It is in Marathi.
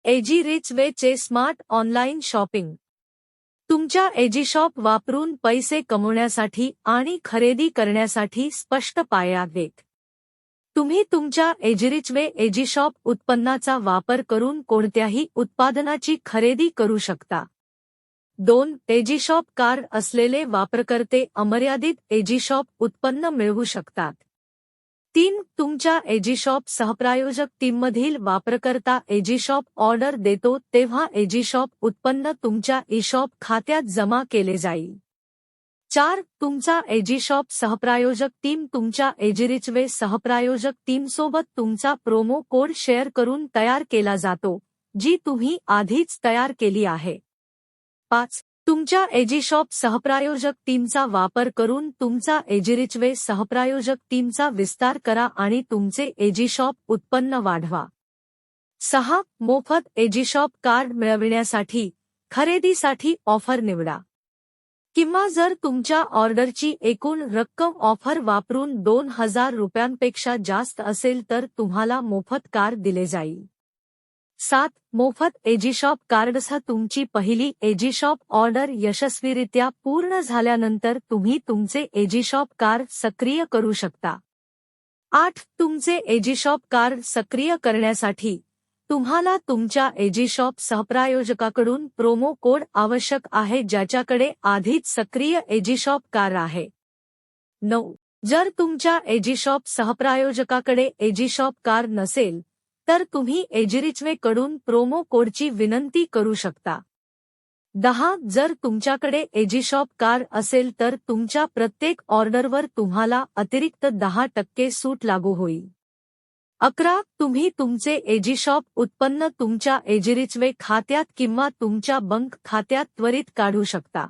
एजी रिच वे चे स्मार्ट ऑनलाईन शॉपिंग. तुमच्या एजी शॉप वापरून पैसे कमवण्यासाठी आणि खरेदी करण्यासाठी स्पष्ट पाया आहेत. तुम्ही तुमच्या एजीरिचवे एजी शॉप उत्पन्नाचा वापर करून कोणत्याही उत्पादनाची खरेदी करू शकता. 2. एजी शॉप कार्ड असलेले वापरकर्ते अमर्यादित एजी शॉप उत्पन्न मिळवू शकतात. 3. तुमच्या एजी शॉप सहप्रायोजक टीममधील वापरकर्ता एजी शॉप ऑर्डर देतो तेव्हा एजी शॉप उत्पन्न तुमच्या ई शॉप खात्यात जमा केले जाईल. 4. तुमचा एजी शॉप सहप्रायोजक टीम तुमच्या एजीरिचवे सहप्रायोजक टीमसोबत तुमचा प्रोमो कोड शेअर करून तयार केला जातो, जी तुम्ही आधीच तयार केली आहे. 5. तुमच्या एजी शॉप सहप्रायोजक टीमचा वापर करून तुमचा एजीरिचवे सहप्रायोजक टीमचा विस्तार करा आणि तुमचे एजी शॉप उत्पन्न वाढवा. 6. मोफत एजी शॉप कार्ड मिळविण्यासाठी खरेदीसाठी ऑफर निवडा. किंवा जर तुमच्या ऑर्डरची एकूण रक्कम ऑफर वापरून 2000 रुपयांपेक्षा जास्त असेल तर तुम्हाला मोफत कार्ड दिले जाईल. 7. मोफत एजी शॉप कार्डसह तुमची पहिली एजी शॉप ऑर्डर यशस्वीरित्या पूर्ण झाल्यानंतर तुम्ही तुमचे एजी शॉप कार्ड सक्रिय करू शकता. 8. तुमचे एजी शॉप कार्ड सक्रिय करण्यासाठी तुम्हाला तुमच्या एजी शॉप सहप्रायोजकाकडून प्रोमो कोड आवश्यक आहे ज्याच्याकडे आधीच सक्रिय एजी शॉप कार्ड आहे. 9. जर तुमच्या एजी शॉप सहप्रायोजकाकडे एजी शॉप कार्ड नसेल तर तुम्ही एजीरिचवे कडून प्रोमो कोडची विनंती करू शकता. 10. जर तुमच्याकडे एजी शॉप कार्ड असेल तर तुमच्या प्रत्येक ऑर्डरवर तुम्हाला अतिरिक्त 10% सूट लागू होईल. 11. तुम्ही तुमचे एजी शॉप उत्पन्न तुमच्या एजीरिचवे खात्यात किंवा तुमच्या बँक खात्यात त्वरित काढू शकता.